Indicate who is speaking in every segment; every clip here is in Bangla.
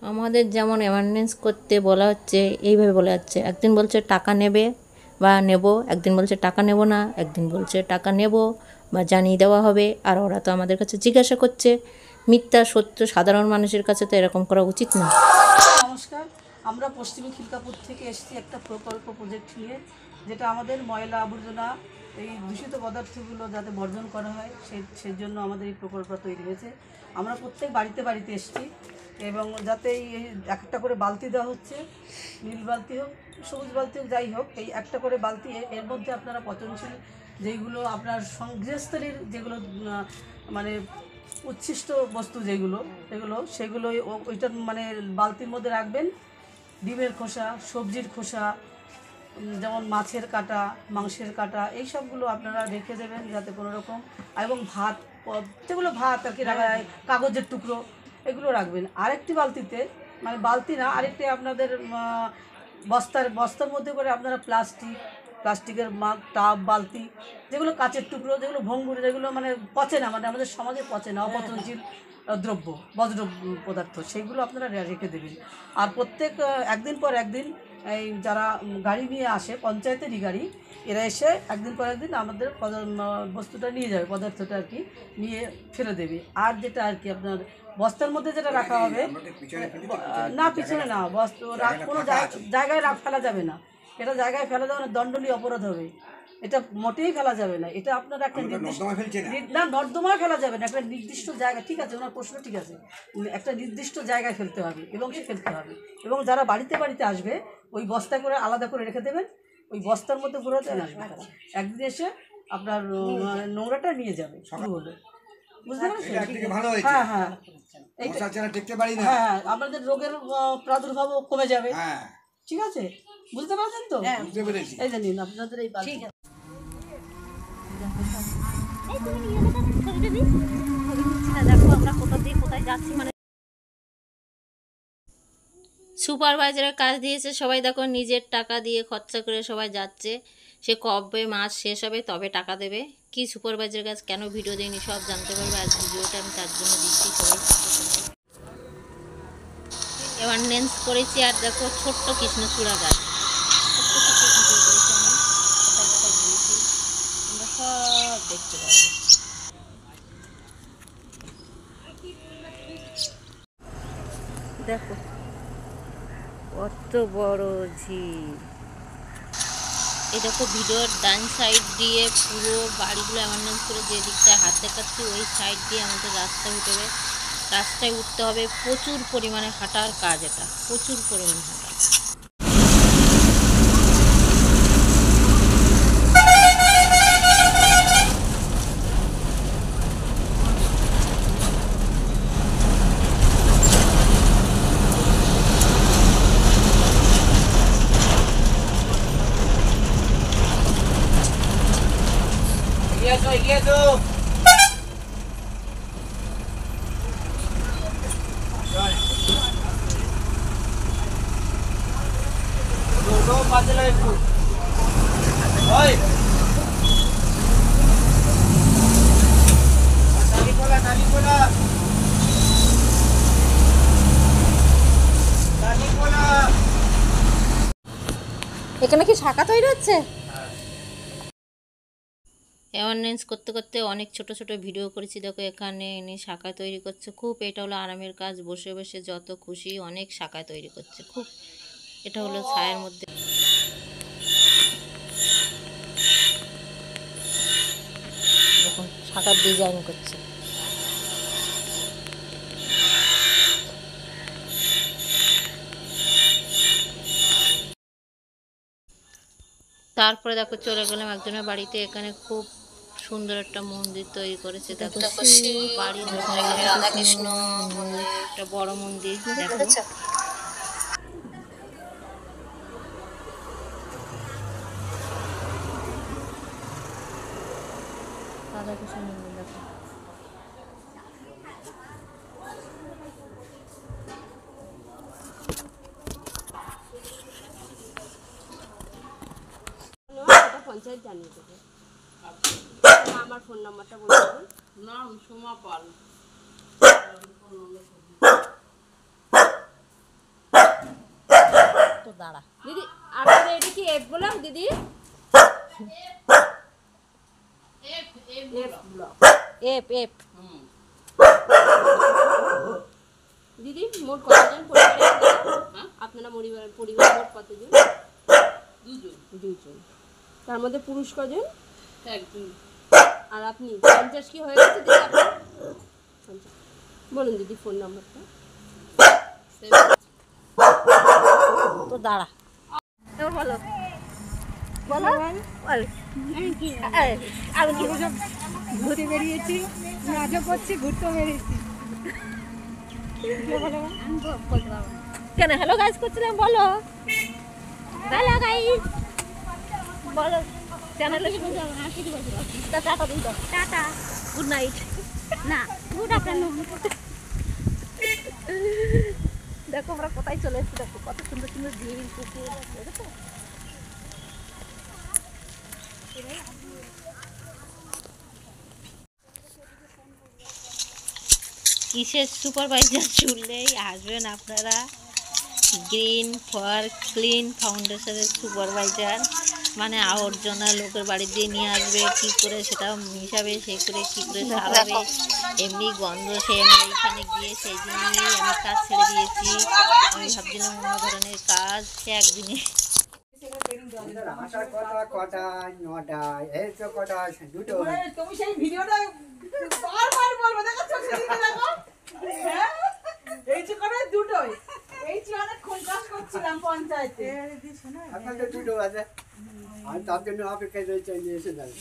Speaker 1: আমাদের যেমন অ্যাওয়ারনেস করতে বলা হচ্ছে, এইভাবে বলা যাচ্ছে, একদিন বলছে টাকা নেবে বা নেব, একদিন বলছে টাকা নেব না, একদিন বলছে টাকা নেব বা জানিয়ে দেওয়া হবে। আর ওরা তো আমাদের কাছে জিজ্ঞাসা করছে, মিথ্যা সত্য সাধারণ মানুষের কাছে তো এরকম করা উচিত না।
Speaker 2: নমস্কার, আমরা পশ্চিমী খিলকাপুর থেকে এসেছি একটা প্রজেক্ট নিয়ে, যেটা আমাদের ময়লা আবর্জনা এই দূষিত পদার্থগুলো যাতে বর্জন করা হয় সেই জন্য আমাদের এই প্রকল্পটা তৈরি হয়েছে। আমরা প্রত্যেক বাড়িতে বাড়িতে এসেছি এবং যাতে এই একটা করে বালতি দেওয়া হচ্ছে, নীল বালতি হোক সবুজ বালতি হোক যাই হোক, এই একটা করে বালতি, এর মধ্যে আপনারা পচনশীল যেইগুলো আপনার গৃহস্থলীর যেগুলো মানে উচ্ছিষ্ট বস্তু যেগুলো সেগুলো ওইটার মানে বালতির মধ্যে রাখবেন। ডিমের খোসা, সবজির খোসা, যেমন মাছের কাঁটা, মাংসের কাঁটা, এই সবগুলো আপনারা রেখে দেবেন যাতে কোনো রকম, এবং ভাত যেগুলো ভাত আর কি রাখা যায়, কাগজের টুকরো, এগুলো রাখবেন। আরেকটি বালতিতে, মানে বালতি না, আরেকটি আপনাদের বস্তার মধ্যে করে আপনারা প্লাস্টিকের মাগ, টাব, বালতি, যেগুলো কাচের টুকরো, যেগুলো ভঙ্গুর, যেগুলো মানে পচে না, মানে আমাদের সমাজে পচে না, অপচনশীল দ্রব্য, বজ্র পদার্থ, সেইগুলো আপনারা রেখে দেবেন। আর প্রত্যেক একদিন পর একদিন এই যারা গাড়ি নিয়ে আসে, পঞ্চায়েতেরই গাড়ি, এরা এসে একদিন পর একদিন আমাদের বস্তুটা নিয়ে যাবে, পদার্থটা আর কি নিয়ে ফেলে দেবে। আর যেটা আর কি আপনার বস্তার মধ্যে যেটা রাখা হবে, না পিছনে না, কোনো জায়গায় ফেলা যাবে না, এটা জায়গায় ফেলা যাবে না, দণ্ডনীয় অপরাধ হবে, এটা মোটেই ফেলা যাবে না। এটা আপনারা একটা নির্দিষ্ট, না নর্দমায় ফেলা যাবে না, একটা নির্দিষ্ট জায়গা, ঠিক আছে, ওনার প্রশ্ন ঠিক আছে, একটা নির্দিষ্ট জায়গায় ফেলতে হবে এবং সে ফেলতে হবে। এবং যারা বাড়িতে বাড়িতে আসবে, ওই বস্তা করে আলাদা করে রেখে দেবেন, ওই বস্তার মধ্যে ঘুরাতে আসবে তারা, একদিন এসে আপনার নোংরাটা নিয়ে যাবে। হলো, বুঝতে পারছেন? হ্যাঁ হ্যাঁ, হ্যাঁ, আমাদের রোগের প্রাদুর্ভাবও কমে যাবে। ঠিক আছে, বুঝতে পারছেন তো? এই যে নিন আপনাদের এই বালতি।
Speaker 1: সুপারভাইজারের কাজ দিয়েছে, সবাই দেখো নিজের টাকা দিয়ে খরচা করে সবাই যাচ্ছে। সে কবে মাস শেষ হবে তবে টাকা দেবে। কি সুপারভাইজারের কাজ, কেন ভিডিও দেয়নি সব জানতে পারবে। আজ ভিডিওটা আমি তার জন্য দিচ্ছি, সবাই অ্যাওয়ারনেস করেছি। আর দেখো ছোট্ট কৃষ্ণচূড়া গাছ, ছোট্ট ছোট্ট ভিডিও করেছি আমি, কোথায় কোথায় গিয়েছি তোমরা সব দেখতে পাবে। দেখো কত বড় ঝিল। এই দেখো ভিডিওর ডান সাইড দিয়ে পুরো বাড়িগুলো অ্যামেন্ডেন্স করে, যে দিকটায় হাত দেখাচ্ছি ওই সাইড দিয়ে আমাদের রাস্তায় উঠতে হবে। প্রচুর পরিমাণে হাঁটার কাজ, এটা প্রচুর পরিমাণে হাঁটা। এখানে কি শাখা তৈরি হচ্ছে? অ্যাওয়ারনেস করতে করতে অনেক ছোট ছোট ভিডিও করেছি। দেখো এখানে এনে শাখা তৈরি করছে, খুব এটা হলো আরামের কাজ, বসে বসে যত খুশি অনেক শাখা তৈরি করছে। খুব এটা হলো ছায়ের মধ্যে, দেখুন শাখার ডিজাইন করছে। তারপরে দেখো চলে গেলাম একজনের বাড়িতে, এখানে খুব সুন্দর একটা মন্দির তৈরি করেছে। দেখো বাড়ির রাধাকৃষ্ণ একটা বড় মন্দির, দেখো রাধাকৃষ্ণ মন্দির। দেখো
Speaker 3: পঞ্চায়েত জানিয়ে দেবে। আমার ফোন নাম্বারটা বলে দেবেন। নাম সোমা পাল।
Speaker 1: দাঁড়া
Speaker 3: দিদি আপনাদের এটা কি এফ ব্লক দিদি? F block.
Speaker 1: এপ এপ
Speaker 3: দিদি মোট কতজন পরিবারে আছেন? আপনারা পরিবার মোট কতজন? দুজন। তার মধ্যে পুরুষ কজন?
Speaker 2: একজন।
Speaker 3: আর আপনি 50 কি হয়ে গেছে দিদি আপনার? 50। বলুন দিদি ফোন নাম্বারটা।
Speaker 1: তো দাঁড়া এবার বলো বলো বল আমি কি
Speaker 4: ঘুরতে বেরিয়েছি, মজা করছি, ঘুরতে বেরিয়েছি।
Speaker 1: কেন হ্যালো গাইস করছিলাম বলো হ্যালো গাইস বলো চ্যানেলে টাটা দিন তো টাটা গুড নাইট না গুড আফটারনুন দেখো আমরা কোথায় চলে এসেছি দেখো কত সুন্দর সুন্দর ঝিল পুকুর দেখো কিসের সুপারভাইজার চুললেই আসবেন আপনারা গ্রিন ফর ক্লিন ফাউন্ডেশনের সুপারভাইজার মানে আবর্জনা লোকের বাড়ি দিয়ে নিয়ে আসবে কী করে সেটা মিশাবে সেই করে কী করে সারাবে এমনি গন্ধ সে আমি এইখানে গিয়ে সেই দিনই আমি কাজ ছেড়ে দিয়েছি আমি ভাবছিলাম অন্য ধরনের কাজ সে একদিনে
Speaker 5: আসার কথা কটায় নটায় এই তো কটায় দুটো
Speaker 2: তুমি সেই ভিডিওটা বারবার বলবো দেখো সেদিকে দেখো হ্যাঁ এই যে করে দুটোই এই যে অনেকক্ষণ কাজ করছিলাম পঞ্চায়েতে
Speaker 5: এখন তো দুটো আছে আর তার জন্য অপেক্ষায় রয়েছে যে এসে যাবে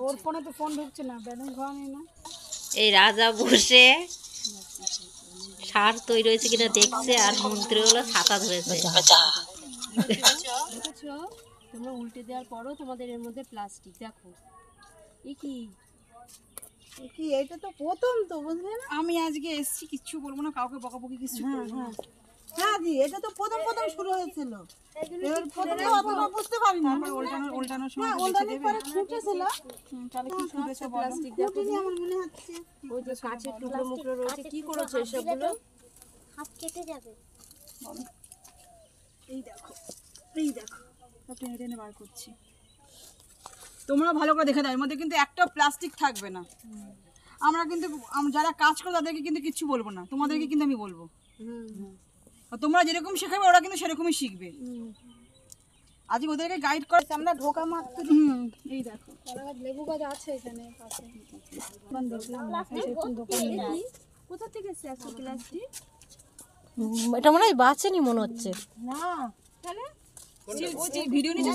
Speaker 4: ওর ফোনে তো ফোন ঢুকছে না, ব্যালেন্স ভরা নেই না।
Speaker 1: এই রাজা বসে সার তৈরি হয়েছে কিনা দেখছে আর মন্ত্রী হলো ছাতা ধরেছে
Speaker 3: দেখেছো তোমরা উল্টে দেওয়ার পরও তোমাদের এর মধ্যে প্লাস্টিক দেখো এ কি
Speaker 4: কি এটা তো প্রথম তো বুঝলে না। আমি আজকে এসেছি, কিচ্ছু বলবো না, কাউকে বকাবকি কিছু করবো না। হ্যাঁ জি, এটা তো প্রথম শুরু হয়েছিল। এর প্রথমে অতটা বুঝতে পারি না। উল্টানোর সময় উল্টানোর পরে ছুটেছিল। তাহলে কি ছুটেছে
Speaker 3: প্লাস্টিক দেখো
Speaker 4: আমার মনে হচ্ছে
Speaker 3: ওই যে কাঁচের টুকরো মুকরো রয়েছে কি করেছে এসবগুলো?
Speaker 6: হাত কেটে যাবে।
Speaker 4: এই দেখো টেনে টেনে বার করছি। তোমরা ভালো করে দেখে দাও, এর মধ্যে কিন্তু একটা প্লাস্টিক থাকবে না। আমরা কিন্তু যারা কাজ করে তাদেরকে কিন্তু কিচ্ছু বলবো না, তোমাদেরকে কিন্তু আমি বলবো। আর তোমরা যেরকম শেখাবে ওরা কিন্তু সেরকমই শিখবে। আজকে ওদেরকে গাইড করে আমরা ঢোকা মাত্র এই দেখো কলাগাছ লেবু গাছ আছে এখানে পাশে।
Speaker 3: কোথা থেকে এসছে এত প্লাস্টিক?
Speaker 1: এটা মনে হয় বাঁচেনি মনে হচ্ছে
Speaker 4: না
Speaker 3: তাহলে
Speaker 4: ভিডিও নিয়ে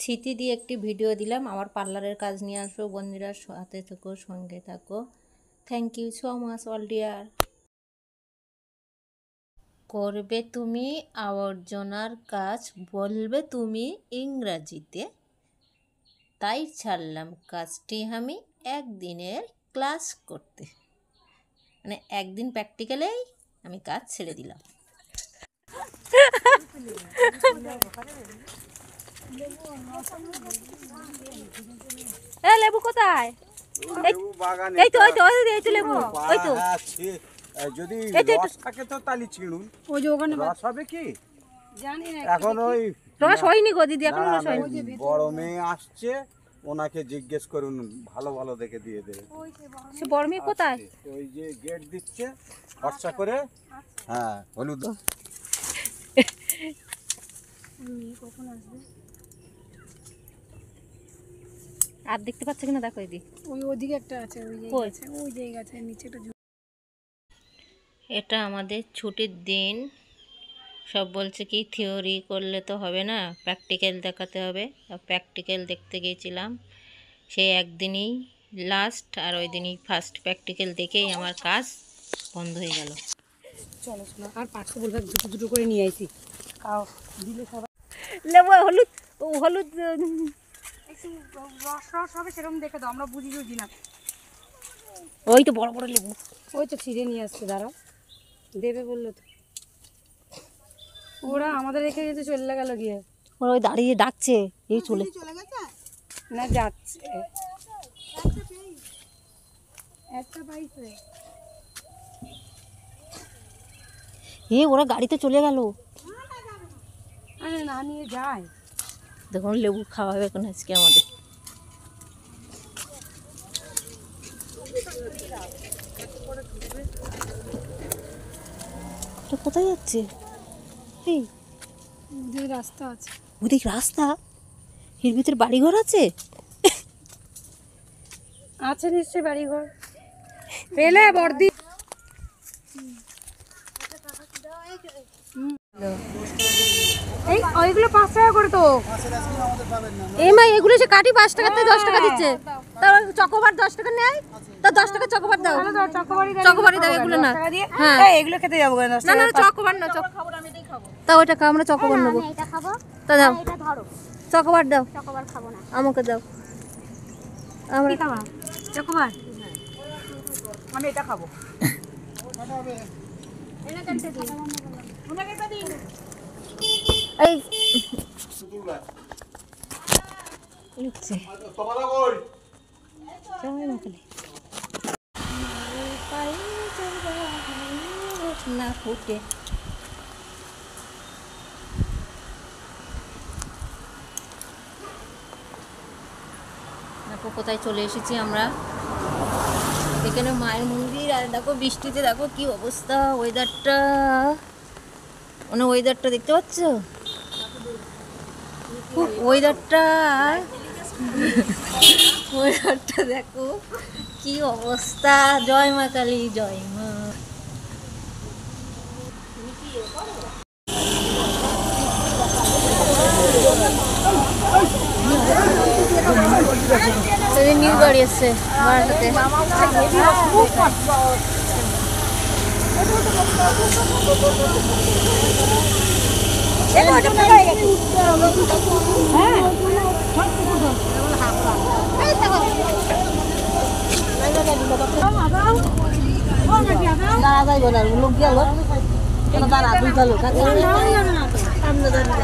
Speaker 1: স্মৃতি দিয়ে একটি ভিডিও দিলাম আমার পার্লারের কাজ নিয়ে আসবো বন্ধুরা সাথে থাকো সঙ্গে থাকো thank you so much all dear করবে তুমি আবর্জনার কাজ বলবে তুমি ইংরাজিতে তাই ছাড়লাম কাজটি আমি একদিনের ক্লাস করতে মানে একদিন প্র্যাকটিক্যালেই আমি কাজ ছেড়ে দিলাম লেবু কোথায় এই তো লেবু ওই তো
Speaker 5: যদি রস থাকে তো তালি ছিড়ুন
Speaker 4: ওই যে ওখানে
Speaker 5: রস হবে কি
Speaker 4: জানি না
Speaker 5: এখন ওই
Speaker 1: রস হয়নি গো দিদি এখন
Speaker 5: না,
Speaker 1: রস হয়নি
Speaker 5: বড় মেয়ে আসছে ওনাকে জিজ্ঞেস করুন ভালো ভালো দেখে দিয়ে দেবে
Speaker 1: সে বড় মেয়ে কোথায়
Speaker 5: ওই যে গেট দিচ্ছে খরচা করে হ্যাঁ হলুদ
Speaker 1: আর দেখতে পাচ্ছে কিনা দেখো দিদি
Speaker 4: ওই ওদিকে একটা আছে ওই যে গাছের নিচে একটা
Speaker 1: এটা আমাদের ছুটির দিন সব বলছে কি থিওরি করলে তো হবে না প্র্যাকটিক্যাল দেখাতে হবে প্র্যাকটিক্যাল দেখতে গিয়েছিলাম সেই একদিনই লাস্ট আর ওই দিনই ফার্স্ট প্র্যাকটিক্যাল দেখেই আমার কাজ বন্ধ হয়ে গেল
Speaker 4: চলো আর পাঁচশো বলবে দুটো দুটো করে নিয়ে আইছি খাও দিলে সবাই
Speaker 1: লেবু হলুদ হলুদ
Speaker 4: রস রস হবে সেরকম দেখে দাও, আমরা বুঝি না।
Speaker 1: ওই তো বড় বড় লেবু
Speaker 4: ওই তো ছিঁড়ে নিয়ে আসছে, দাঁড়াও দেবে বললো তো। ওরা আমাদের রেখে গেছে, চলে গেল গিয়ে।
Speaker 1: ওরা ওই দাঁড়িয়ে ডাকছে এই চলে
Speaker 4: না যাচ্ছে একটা পাইছে
Speaker 1: ওরা গাড়িতে চলে গেল।
Speaker 3: আরে না নিয়ে যায়।
Speaker 1: দেখুন লেবু খাওয়াবে এখন আজকে আমাদের। এটা কোথায় যাচ্ছে? এই
Speaker 3: যে রাস্তা আছে,
Speaker 1: ওদিক রাস্তা, এর ভিতরে বাড়িঘর আছে।
Speaker 3: আছে নিশ্চয়ই বাড়িঘর। পেলে বর্দি এই ওইগুলো 5 টাকা করে তো।
Speaker 1: এই মা এগুলো সে কাটি 5 টাকাতে 10 টাকা দিচ্ছে। তার চকোবার 10 টাকা নেয়, তা 10 টাকা চকোবার দাও। চকোবারই দাও, এগুলো না। হ্যাঁ
Speaker 4: এগুলো খেতে যাবো কেন?
Speaker 1: না না চকোবার না, তা ওই টাকা আমরা চকোবার নেবো।
Speaker 6: আমি এটা খাবো,
Speaker 1: তা দাও
Speaker 6: এটা ধরো।
Speaker 1: চকোবার দাও,
Speaker 6: চকোবার খাবো না।
Speaker 1: আমাকে দাও। আমরা
Speaker 3: চকোবার
Speaker 4: আমি এটা খাবো।
Speaker 1: এই লিখছে না ফুটে। দেখো কোথায় চলে এসেছি আমরা, এখানে মায়ের মন্দির। আর দেখো বৃষ্টিতে দেখো কি অবস্থা, ওয়েদারটা, মানে ওয়েদারটা দেখতে পাচ্ছ, খুব ওয়েদারটা ওয়েদারটা দেখো কি অবস্থা। জয় মা কালী, জয় মা। নিউ গাড়ি এসছে বারাসাতে। লোক গেল দাঁড়া, দুইটা লোক সামনে দাঁড়িয়ে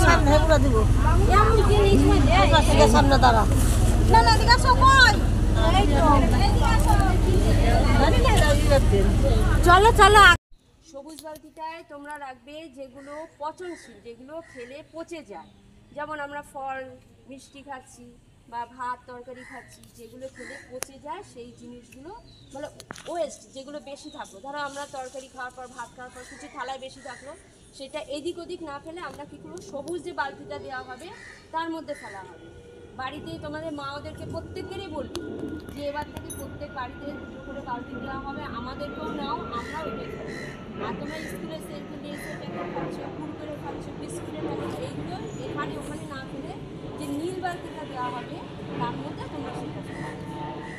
Speaker 1: সামনে পুরো দিব সামনে দাঁড়া। না না দিকে চলো চলো।
Speaker 3: সবুজ বালতিটায় তোমরা রাখবে যেগুলো পচনশীল, যেগুলো খেলে পচে যায়। যেমন আমরা ফল মিষ্টি খাচ্ছি বা ভাত তরকারি খাচ্ছি, যেগুলো খেলে পচে যায় সেই জিনিসগুলো, মানে ওয়েস্ট যেগুলো বেশি থাকলো, ধরো আমরা তরকারি খাওয়ার পর ভাত খাওয়ার পর কিছু থালায় বেশি থাকলো, সেটা এদিক ওদিক না ফেলে আমরা কী করবো, সবুজ যে বালতিটা দেওয়া হবে তার মধ্যে ফেলা হবে। বাড়িতে তোমাদের মা ওদেরকে প্রত্যেকেরই বলবি যে এবার থেকে প্রত্যেক বাড়িতে দুটো করে বালতি দেওয়া হবে, আমাদেরকেও নাও, আমরাও এটাই খাবো। আর তোমরা স্কুলে সেলফি এসে প্যাকেট খাচ্ছ, কুরকুরে খাচ্ছ, বিস্কুটের প্যাকেট, এইগুলো এখানে ওখানে না ফেলে যে নীল বালতিটা দেওয়া হবে তার মধ্যে তোমরা সেটা ফেলো।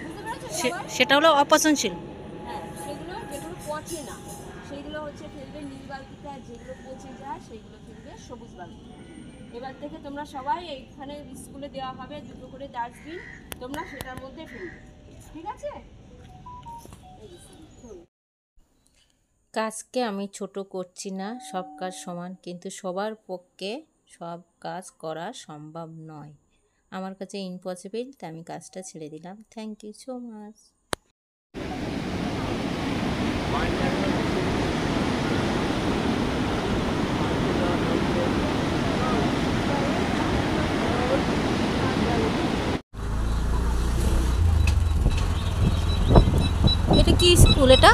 Speaker 3: বুঝতে পেরেছো সবাই?
Speaker 1: সেটা হলো অপচনশীল।
Speaker 3: হ্যাঁ, সেগুলো যেগুলো পচে না সেইগুলো হচ্ছে ফেলবে নীল বালতিতে, আর যেগুলো পচে যায় সেইগুলো ফেলবে সবুজ বালতি। এবার থেকে তোমরা সবাই এইখানে স্কুলে দেওয়া হবে দুটো করে ডাস্টবিন, তোমরা সেটার মধ্যে ফেলবে, ঠিক আছে?
Speaker 1: কাজকে আমি ছোট করছি না, সব কাজ সমান, কিন্তু সবার পক্ষে সব কাজ করা সম্ভব নয়। আমার কাছে ইম্পসিবল, তাই আমি কাজটা ছেড়ে দিলাম। Thank you so much. এটা কি স্কুল? এটা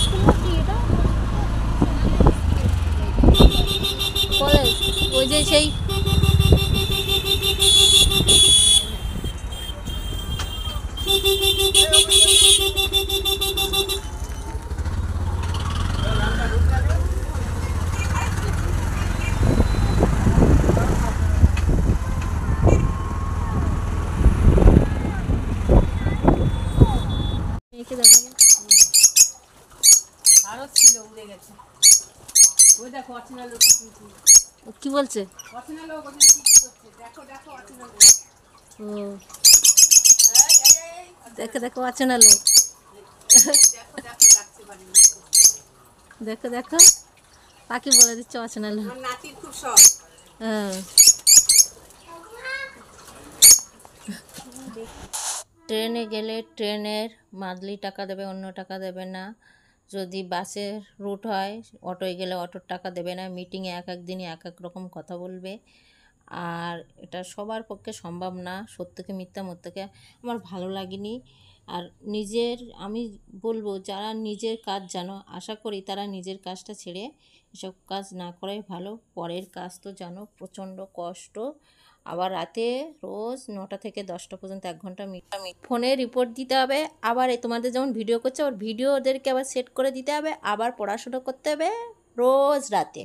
Speaker 1: স্কুল না কি? এটা কলেজ। ওই যে সেই একে দেখাবো।
Speaker 3: আরও ছিল, উড়ে গেছে। ওই দেখো অচেনা লোক
Speaker 1: কি বলছে?
Speaker 3: অচেনা লোক ওখানে কি করছে, দেখো দেখো অচেনা লোক।
Speaker 1: ও দেখো দেখো আছে না লোক। দেখো দেখো পাখি বলে দিচ্ছে আছে না লোক।
Speaker 3: নাতির খুব শখ।
Speaker 1: হ্যাঁ, ট্রেনে গেলে ট্রেনের মাদলি টাকা দেবে, অন্য টাকা দেবে না। যদি বাসের রুট হয় অটোয় গেলে অটোর টাকা দেবে না, মিটিংয়ে এক এক দিনই এক এক রকম কথা বলবে। আর এটা সবার পক্ষে সম্ভব না, সত্যকে মিথ্যা মধ্যকে আমার ভালো লাগেনি। আর আমি বলবো যারা নিজের কাজ জানো, আশা করি তারা নিজের কাজটা ছেড়ে এসব কাজ না করাই ভালো। পরের কাজ তো জানো প্রচণ্ড কষ্ট, আবার রাতে রোজ 9টা থেকে 10টা পর্যন্ত 1 ঘন্টা ফোনে রিপোর্ট দিতে হবে, আবার তোমাদের যেমন ভিডিও করছে আবার ভিডিও ওদেরকে আবার সেট করে দিতে হবে, আবার পড়াশুনো করতে হবে রোজ রাতে।